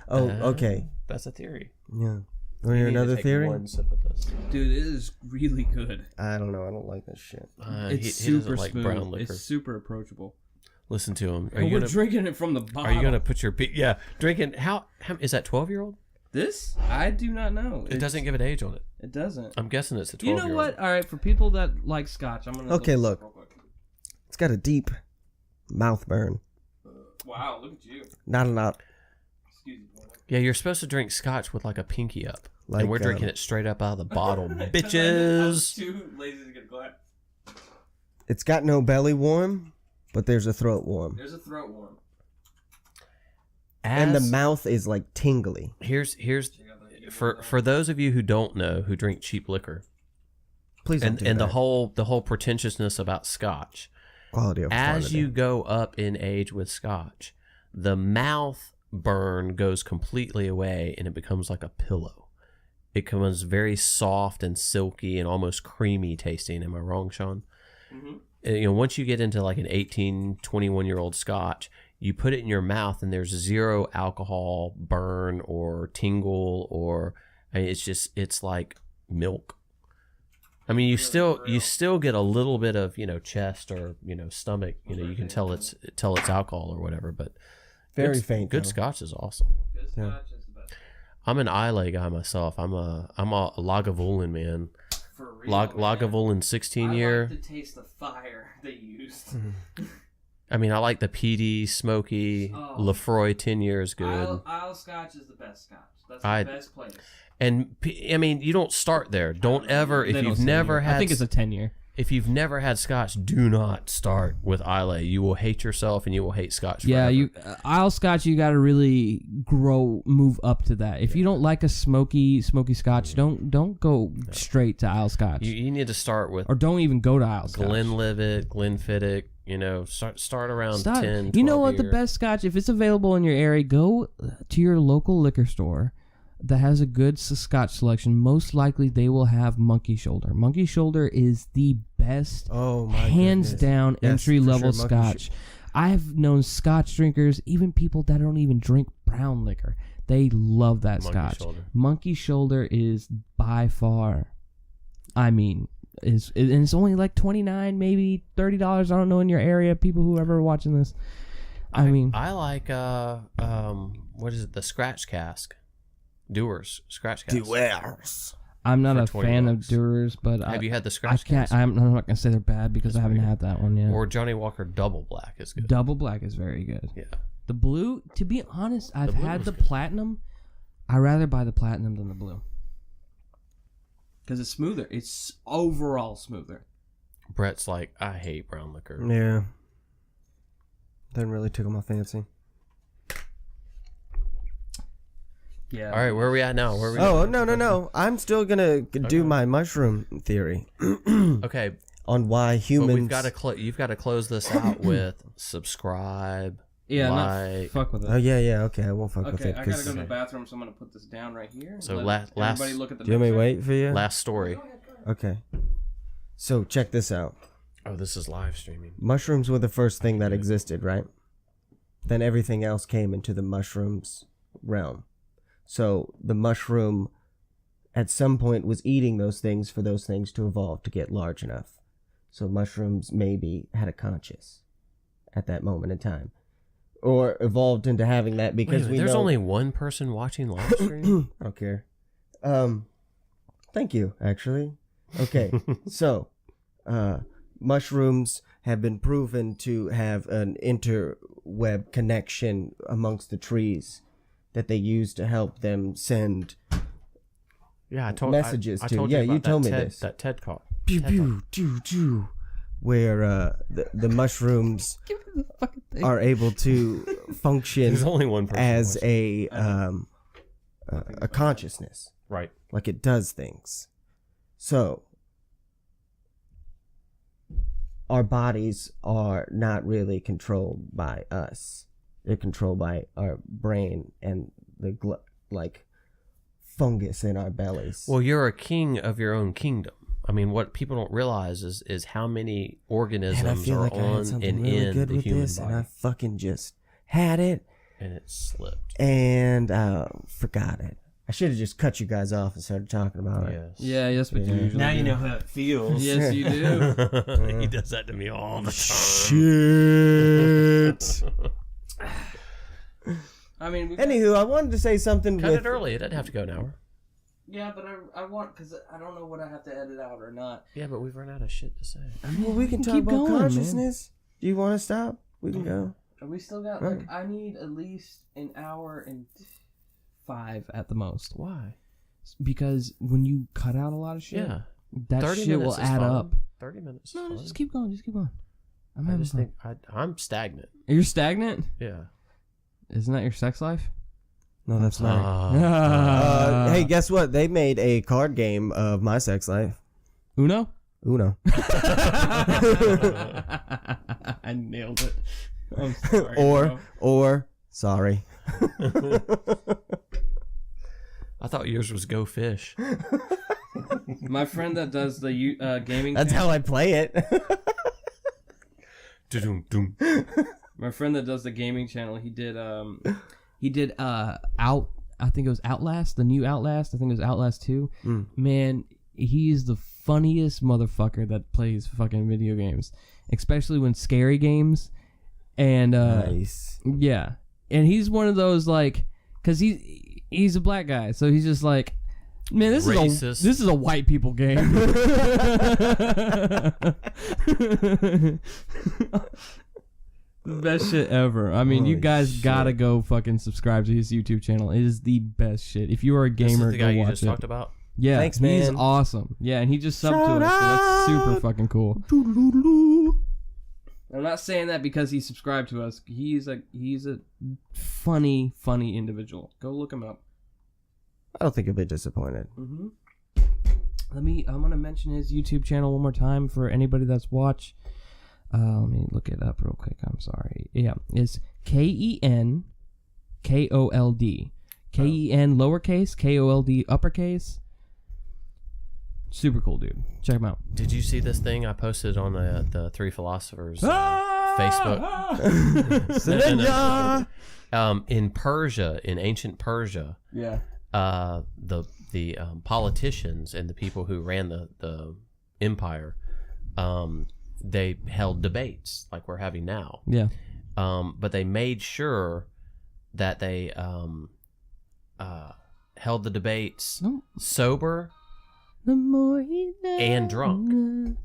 Oh, okay. That's a theory. Yeah. Want to hear another theory? One sip of this. Dude, it is really good. I don't know. I don't like this shit. It's he super like smooth. brown liquor. It's super approachable. Listen to him. We're drinking it from the bottle. Are you gonna put your drinking? How is that 12-year-old? This? I do not know. It doesn't give an age on it. It doesn't. I'm guessing it's a 12-year-old. You know what? All right, for people that like Scotch, I'm gonna. Okay, look. It's got a deep mouth burn. Wow, look at you. Not a lot. Excuse me. Yeah, you're supposed to drink Scotch with like a pinky up. Like, and we're drinking it straight up out of the bottle, bitches. Too lazy to get glass. It's got no belly warm, but there's a throat warm. There's a throat warm. And the mouth is like tingly. Here's for those of you who don't know, who drink cheap liquor, Please don't do that. the whole pretentiousness about Scotch. Quality over As quantity. you go up in age with Scotch, the mouth burn goes completely away and it becomes like a pillow. It becomes very soft and silky and almost creamy tasting. Am I wrong, Sean? Mm-hmm. Once you get into like an 18, 21-year-old Scotch, you put it in your mouth and there's zero alcohol burn or tingle or it's like milk. I mean, you still get a little bit of chest or stomach. You can tell it's alcohol or whatever, but Very faint. Good though. Scotch is awesome. Good Scotch is the best. I'm an Islay guy myself. I'm a Lagavulin man. For real, Lagavulin 16 year. I like to taste the fire they used. I mean, I like the peaty, smoky. Lefroy 10 years good. Isle Scotch is the best Scotch. That's the best place. And I mean, you don't start there. Don't ever if you've never had. I think it's a 10-year. If you've never had Scotch, do not start with Islay. You will hate yourself and you will hate Scotch forever. Yeah, Isle Scotch, you got to really move up to that. If you don't like a smoky Scotch, don't go straight to Isle Scotch. You need to start with or don't even go to Isle Scotch. Glenlivet, Glenfiddich. Start around 10, 12 You know what? year. The best Scotch, if it's available in your area, go to your local liquor store that has a good Scotch selection. Most likely they will have Monkey Shoulder. Monkey Shoulder is the best, hands down, entry level sure, Scotch. I have known Scotch drinkers, even people that don't even drink brown liquor, they love that Scotch. Monkey Shoulder is by far, and it's only like $29, maybe $30. I don't know in your area. People who ever watching this, I like what is it? The Scratch Cask. Dewar's Scratch Cask. Dewar's. I'm not a $20. fan of Dewar's, but Have you had the Scratch can't. Cask? I'm not gonna say they're bad because I haven't had that one yet. Or Johnny Walker Double Black is good. Double Black is very good. Yeah. The blue, to be honest, I've blue had was the good. platinum. I rather buy the platinum than the blue because it's smoother. It's overall smoother. Brett's like, I hate brown liquor. Yeah. Doesn't really tickle my fancy. Yeah. All right, where are we at now? No. I'm still gonna do my mushroom theory Okay, on why humans. but we've got to you've got to close this out with subscribe. Yeah, like. not fuck with it. Oh yeah. Okay, I won't fuck with Okay, it. I 'cause- gotta go to the bathroom, so I'm gonna put this down right here. So Let last- everybody look at the. Do you want me to picture. wait for you? Last story. Okay. So check this out. Oh, this is live streaming. Mushrooms were the first thing that existed, right? Then everything else came into the mushrooms realm. So the mushroom at some point was eating those things for those things to evolve to get large enough. So mushrooms maybe had a conscience at that moment in time. Or evolved into having that because there's know... only one person watching live stream? I don't care. Thank you, actually. Okay, so mushrooms have been proven to have an interweb connection amongst the trees that they use to help them send messages I to. told Yeah, you you about told me that this. That TED Talk. Pew, pew, choo, choo, where the mushrooms are able to function There's only one person as watching. a consciousness. Right. Like it does things. So our bodies are not really controlled by us. They're controlled by our brain and the fungus in our bellies. Well, you're a king of your own kingdom. I mean, what people don't realize is how many organisms and I feel are like I on had something and really in good the with human this, body. and I fucking just had it And it slipped. and forgot it. I should have just cut you guys off and started talking about it. Yes. Yeah, yes, but you Yeah. usually Now you do. know how it feels. Yes, you do. He does that to me all the time. Shit. I mean, Anywho, I wanted to say something Cut with it early. It doesn't have to go an hour. yeah, but I want because I don't know what I have to edit out or not. Yeah, but we've run out of shit to say. Well, we can talk Keep about going, man. consciousness. Do you want to stop? We can go. We still got Right. I need at least an hour and 5 at the most. Why? because when you cut out a lot of shit, Yeah. that 30 shit will minutes is add fine. up. 30 minutes. No, is fine. just keep going. Just keep going. I'm I having just fun. think I'm stagnant. You're stagnant? Yeah. Isn't that your sex life? No, that's not. Uh, Hey, guess what? They made a card game of my sex life. Uno? Uno. I nailed it. I'm sorry, or sorry. I thought yours was Go Fish. My friend that does the gaming. That's how I play it. Dum-dum. My friend that does the gaming channel, he did out. I think it was Outlast, the new Outlast. I think it was Outlast 2. Man, he's the funniest motherfucker that plays fucking video games, especially when scary games. And Nice. yeah, and he's one of those like, cause he's a black guy, so he's just like, man, this is a white people game. Best shit ever. I mean, you guys gotta go fucking subscribe to his YouTube channel. It is the best shit. If you are a gamer, This is the guy go you watch just it. talked about? Yeah, Thanks, he's man. awesome. Yeah, and he just subbed to us, so that's super fucking cool. I'm not saying that because he subscribed to us. He's a funny individual. Go look him up. I don't think you'll be disappointed. Mm-hmm. I'm gonna mention his YouTube channel one more time for anybody that's watched. Let me look it up real quick. I'm sorry. Yeah, it's KEN KOLD. KEN lowercase, KOLD uppercase. Super cool, dude. Check him out. Did you see this thing I posted on the Three Philosophers Facebook? In Persia, in ancient Persia, Yeah. the politicians and the people who ran the empire, they held debates like we're having now. Yeah. But they made sure that they held the debates sober and drunk.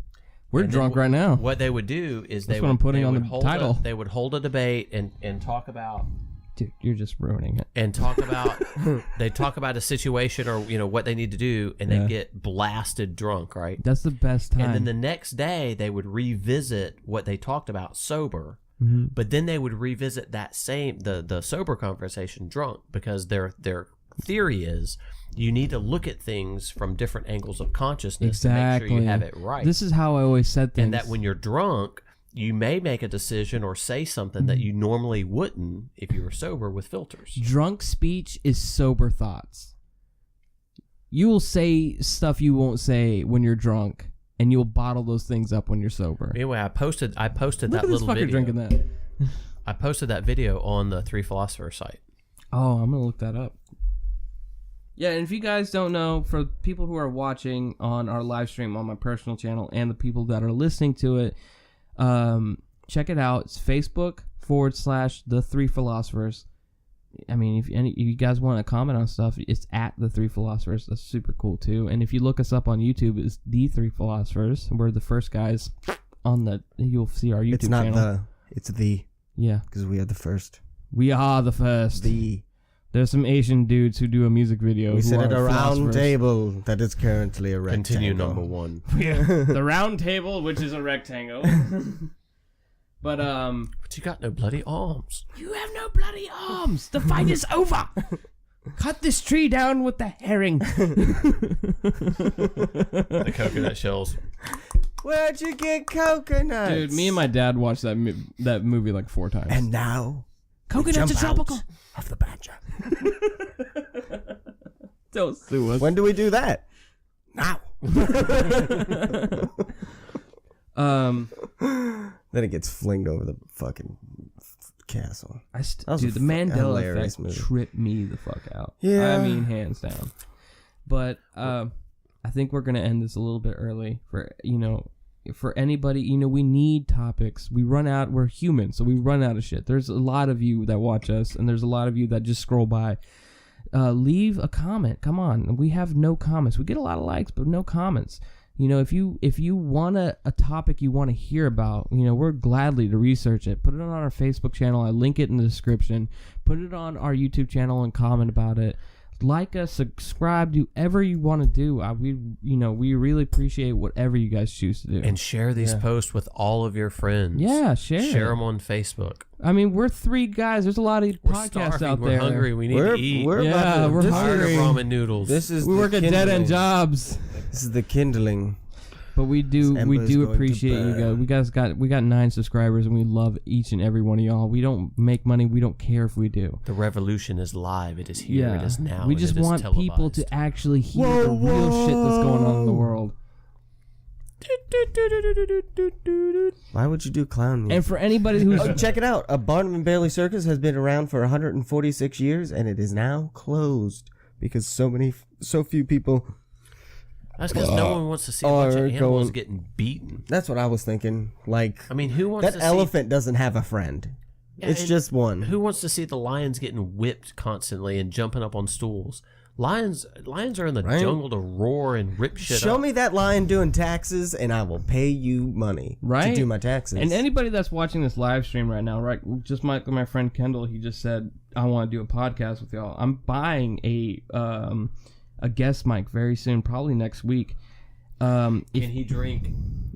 We're drunk right now. What they would do is That's what I'm putting on the title. They would hold a debate and talk about. Dude, you're just ruining it. And talk about they talk about a situation or what they need to do, and they get blasted drunk, right? That's the best time. And then the next day they would revisit what they talked about sober, but then they would revisit that same the sober conversation drunk, because their theory is you need to look at things from different angles of consciousness to make sure you have it right. This is how I always said things. And that when you're drunk, you may make a decision or say something that you normally wouldn't if you were sober with filters. Drunk speech is sober thoughts. You will say stuff you won't say when you're drunk, and you'll bottle those things up when you're sober. Anyway, I posted Look that at this little fucker video. drinking that. I posted that video on the Three Philosophers site. Oh, I'm gonna look that up. Yeah, and if you guys don't know, for people who are watching on our live stream on my personal channel and the people that are listening to it, check it out. It's Facebook.com/The Three Philosophers. I mean, if you guys want to comment on stuff, it's at The Three Philosophers. That's super cool too. And if you look us up on YouTube, it's The Three Philosophers. We're the first guys on the. You'll see our YouTube It's not channel. it's the. Yeah, because we are the first. we are the first. There's some Asian dudes who do a music video. We sit who at are a round philosophers. table that is currently a rectangle. Continue number one. The round table, which is a rectangle. But But you got no bloody arms. you have no bloody arms. The fight is over. Cut this tree down with the herring. The coconut shells. Where'd you get coconuts? Dude, me and my dad watched that movie like 4 times. And now, coconuts are tropical. Of the badger. Don't sue us. When do we do that? Now. Then it gets flinged over the fucking castle. Dude, the Mandela hilarious effect movie. tripped me the fuck out. Yeah. I mean, hands down. But I think we're gonna end this a little bit early for anybody. We need topics. We're human, so we run out of shit. There's a lot of you that watch us, and there's a lot of you that just scroll by. Leave a comment. Come on, we have no comments. We get a lot of likes, but no comments. If you want a topic you want to hear about, we're gladly to research it. Put it on our Facebook channel. I link it in the description. Put it on our YouTube channel and comment about it. Like us, subscribe, do whatever you want to do. We really appreciate whatever you guys choose to do. And share these posts with all of your friends. Yeah, share them on Facebook. I mean, we're 3 guys. There's a lot of podcasts out there. We're hungry. We need to eat. we're tired hungry. of ramen noodles. We work at dead end jobs. This is the kindling. But we do appreciate you guys. We got 9 subscribers, and we love each and every one of y'all. We don't make money. We don't care if we do. The revolution is live. It is here. Yeah. It is now. We just want people to actually hear the real shit that's going on in the world. Why would you do clown music? And for anybody who's check it out. A Barnum and Bailey Circus has been around for 146 years, and it is now closed because so few people. That's because no one wants to see a bunch of animals getting beaten. That's what I was thinking. Like, I mean, who wants that elephant doesn't have a friend. Yeah, it's just one. Who wants to see the lions getting whipped constantly and jumping up on stools? Lions are in the jungle to roar and rip shit up. Show me that lion doing taxes, and I will pay you money to do my taxes. And anybody that's watching this live stream right now, right? Just like my friend Kendall, he just said, "I want to do a podcast with y'all." I'm buying a guest mic very soon, probably next week. Can he drink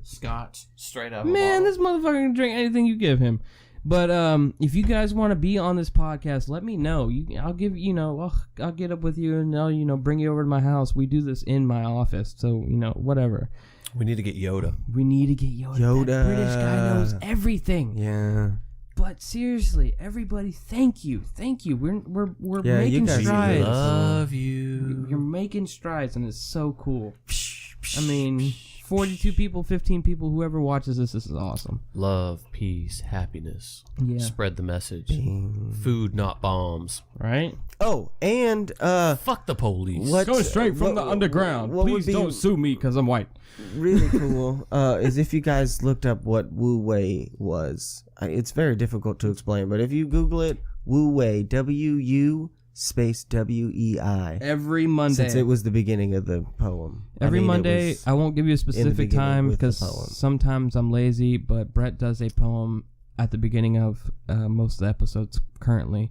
scotch straight out of a Man, bottle? this motherfucker can drink anything you give him. But if you guys want to be on this podcast, let me know. I'll get up with you and I'll bring you over to my house. We do this in my office, so whatever. We need to get Yoda. We need to get Yoda. That British guy knows everything. Yeah. But seriously, everybody, thank you. We're making strides. Love you. You're making strides, and it's so cool. I mean, 42 people, 15 people, whoever watches this is awesome. Love, peace, happiness. Yeah. Spread the message. Food, not bombs. Right? Oh, and fuck the police. Go straight from the underground. Please don't sue me because I'm white. Really cool is if you guys looked up what Wu Wei was. It's very difficult to explain, but if you Google it, Wu Wei, WU space WEI. Every Monday. Since it was the beginning of the poem. Every Monday, I won't give you a specific time because sometimes I'm lazy, but Brett does a poem at the beginning of most of the episodes currently.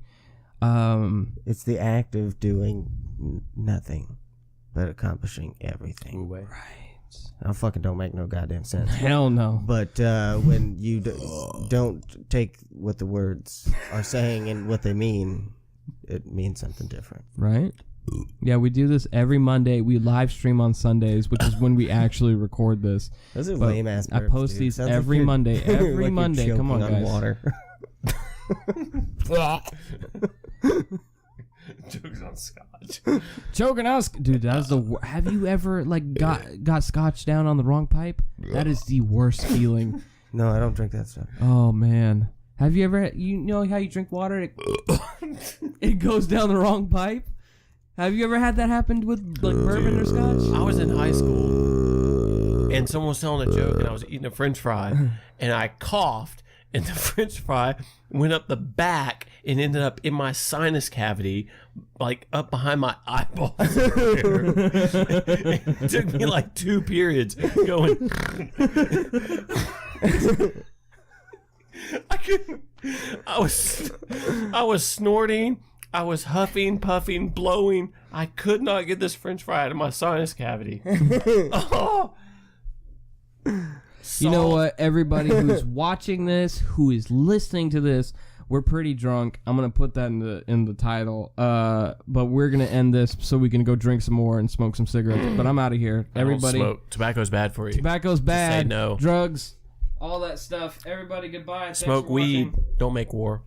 It's the act of doing nothing but accomplishing everything. Right. I fucking don't make no goddamn sense. Hell no. But when you don't take what the words are saying and what they mean, it means something different. Right? Yeah, we do this every Monday. We live stream on Sundays, which is when we actually record this. Those are lame ass. I post these every Monday. Every like Monday. Come on, guys. Water. Jokes on scotch. Choking out, dude. That's the. Have you ever got scotch down on the wrong pipe? That is the worst feeling. No, I don't drink that stuff. Oh man, have you ever? You know how you drink water? It goes down the wrong pipe. Have you ever had that happen with bourbon or scotch? I was in high school, and someone was telling a joke, and I was eating a French fry, and I coughed, and the French fry went up the back and ended up in my sinus cavity, like up behind my eyeballs. It took me like 2 periods going. I couldn't. I was snorting. I was huffing, puffing, blowing. I could not get this French fry out of my sinus cavity. Oh. You know what? Everybody who's watching this, who is listening to this, we're pretty drunk. I'm gonna put that in the title. But we're gonna end this so we can go drink some more and smoke some cigarettes. But I'm out of here. Everybody, don't smoke. Tobacco's bad for you. Tobacco's bad. Say no. Drugs, all that stuff. Everybody, goodbye. Smoke weed. Don't make war.